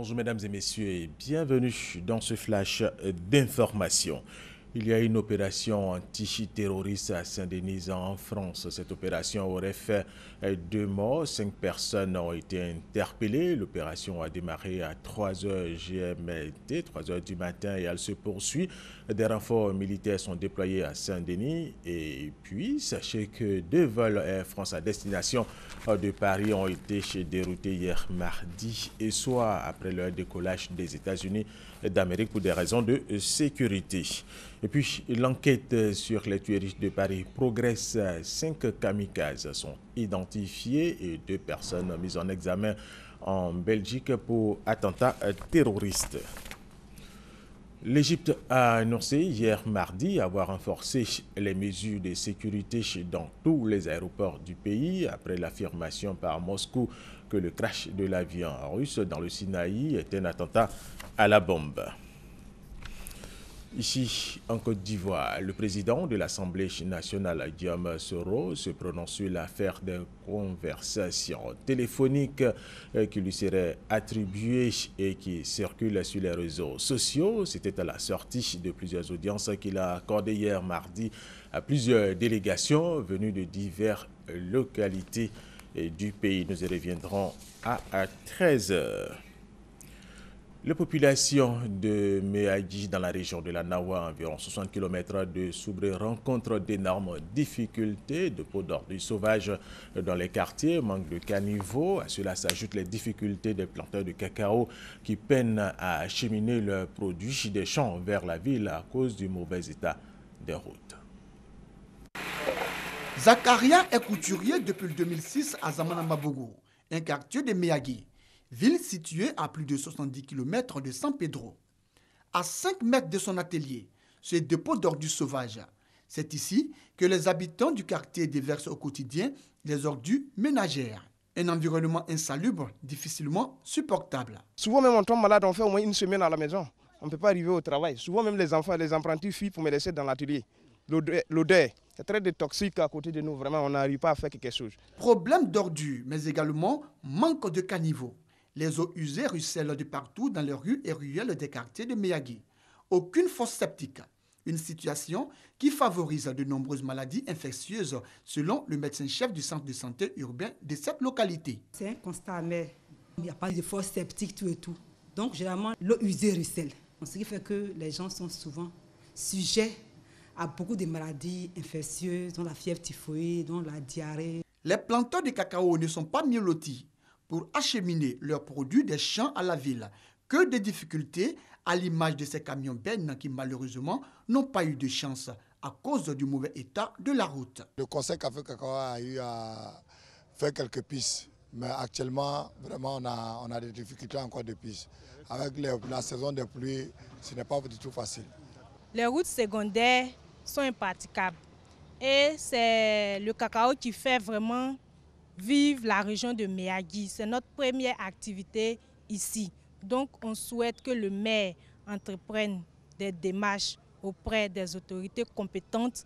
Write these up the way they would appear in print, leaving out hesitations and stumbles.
Bonjour mesdames et messieurs et bienvenue dans ce flash d'information. Il y a une opération antiterroriste à Saint-Denis en France. Cette opération aurait fait 2 morts, 5 personnes ont été interpellées. L'opération a démarré à 3h GMT, 3h du matin et elle se poursuit. Des renforts militaires sont déployés à Saint-Denis. Et puis, sachez que 2 vols Air France à destination de Paris ont été déroutés hier mardi et soir après leur décollage des États-Unis d'Amérique pour des raisons de sécurité. Et puis, l'enquête sur les tueries de Paris progresse. 5 kamikazes sont identifiés et 2 personnes mises en examen en Belgique pour attentats terroristes. L'Égypte a annoncé hier mardi avoir renforcé les mesures de sécurité dans tous les aéroports du pays après l'affirmation par Moscou que le crash de l'avion russe dans le Sinaï était un attentat à la bombe. Ici, en Côte d'Ivoire, le président de l'Assemblée nationale, Guillaume Soro, se prononce sur l'affaire des conversations téléphoniques qui lui seraient attribuées et qui circulent sur les réseaux sociaux. C'était à la sortie de plusieurs audiences qu'il a accordées hier mardi à plusieurs délégations venues de diverses localités du pays. Nous y reviendrons à 13h. La population de Méagui dans la région de la Nawa, environ 60 km de Soubré, rencontre d'énormes difficultés de peau d'ordure sauvage dans les quartiers, manque de caniveaux. À cela s'ajoutent les difficultés des planteurs de cacao qui peinent à acheminer leurs produits des champs vers la ville à cause du mauvais état des routes. Zakaria est couturier depuis le 2006 à Zamanamabogo, un quartier de Méagui, ville située à plus de 70 km de San Pedro. À 5 mètres de son atelier, ce dépôt d'ordures sauvages. C'est ici que les habitants du quartier déversent au quotidien les ordures ménagères. Un environnement insalubre, difficilement supportable. Souvent même on tombe malade, on fait au moins une semaine à la maison. On ne peut pas arriver au travail. Souvent même les enfants, les apprentis fuient pour me laisser dans l'atelier. L'odeur, c'est très toxique à côté de nous. Vraiment, on n'arrive pas à faire quelque chose. Problème d'ordures, mais également manque de caniveaux. Les eaux usées ruissellent de partout dans les rues et ruelles des quartiers de Méagui. Aucune fosse septique. Une situation qui favorise de nombreuses maladies infectieuses, selon le médecin-chef du centre de santé urbain de cette localité. C'est un constat amer. Il n'y a pas de fosse septique, tout et tout. Donc, généralement, l'eau usée ruisselle. Ce qui fait que les gens sont souvent sujets à beaucoup de maladies infectieuses, dont la fièvre typhoïde, dont la diarrhée. Les planteurs de cacao ne sont pas mieux lotis pour acheminer leurs produits des champs à la ville. Que de difficultés à l'image de ces camions bennes qui malheureusement n'ont pas eu de chance à cause du mauvais état de la route. Le conseil Café Cacao a eu à faire quelques pistes, mais actuellement vraiment on a des difficultés encore de pistes. Avec la saison des pluies, ce n'est pas du tout facile. Les routes secondaires sont impraticables et c'est le cacao qui fait vraiment vivre la région de Méagui. C'est notre première activité ici. Donc on souhaite que le maire entreprenne des démarches auprès des autorités compétentes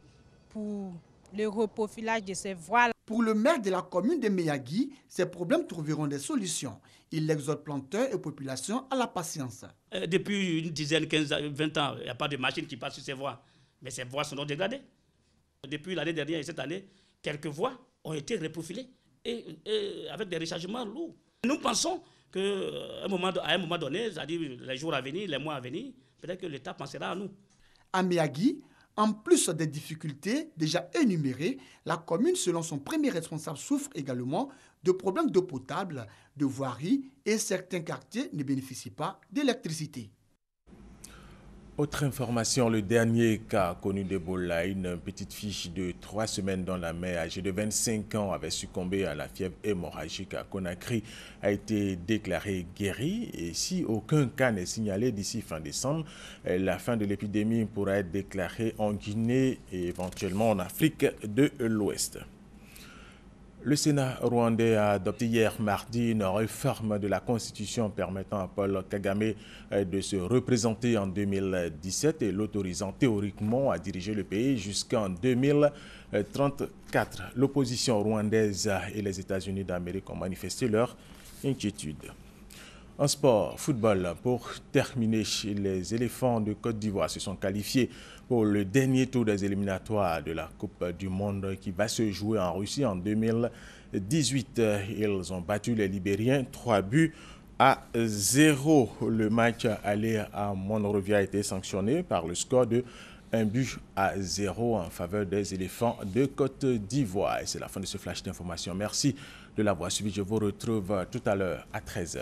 pour le reprofilage de ces voies. Pour le maire de la commune de Méagui, ces problèmes trouveront des solutions. Il exhorte planteurs et populations à la patience. Depuis une dizaine, 15, 20 ans, il n'y a pas de machine qui passe sur ces voies. Mais ces voies sont dégradées. Depuis l'année dernière et cette année, quelques voies ont été reprofilées et avec des rechargements lourds. Nous pensons qu'à un moment donné, c'est-à-dire les jours à venir, les mois à venir, peut-être que l'État pensera à nous. À Méagui, en plus des difficultés déjà énumérées, la commune, selon son premier responsable, souffre également de problèmes d'eau potable, de voirie et certains quartiers ne bénéficient pas d'électricité. Autre information, le dernier cas connu d'Ebola, une petite fille de 3 semaines dont la mère âgée de 25 ans avait succombé à la fièvre hémorragique à Conakry a été déclarée guérie. Et si aucun cas n'est signalé d'ici fin décembre, la fin de l'épidémie pourra être déclarée en Guinée et éventuellement en Afrique de l'Ouest. Le Sénat rwandais a adopté hier mardi une réforme de la Constitution permettant à Paul Kagame de se représenter en 2017 et l'autorisant théoriquement à diriger le pays jusqu'en 2034. L'opposition rwandaise et les États-Unis d'Amérique ont manifesté leur inquiétude. En sport, football, pour terminer, les éléphants de Côte d'Ivoire se sont qualifiés pour le dernier tour des éliminatoires de la Coupe du Monde qui va se jouer en Russie en 2018. Ils ont battu les Libériens 3-0. Le match aller à Monrovia a été sanctionné par le score de 1-0 en faveur des éléphants de Côte d'Ivoire. Et c'est la fin de ce flash d'information. Merci de l'avoir suivi. Je vous retrouve tout à l'heure à 13h.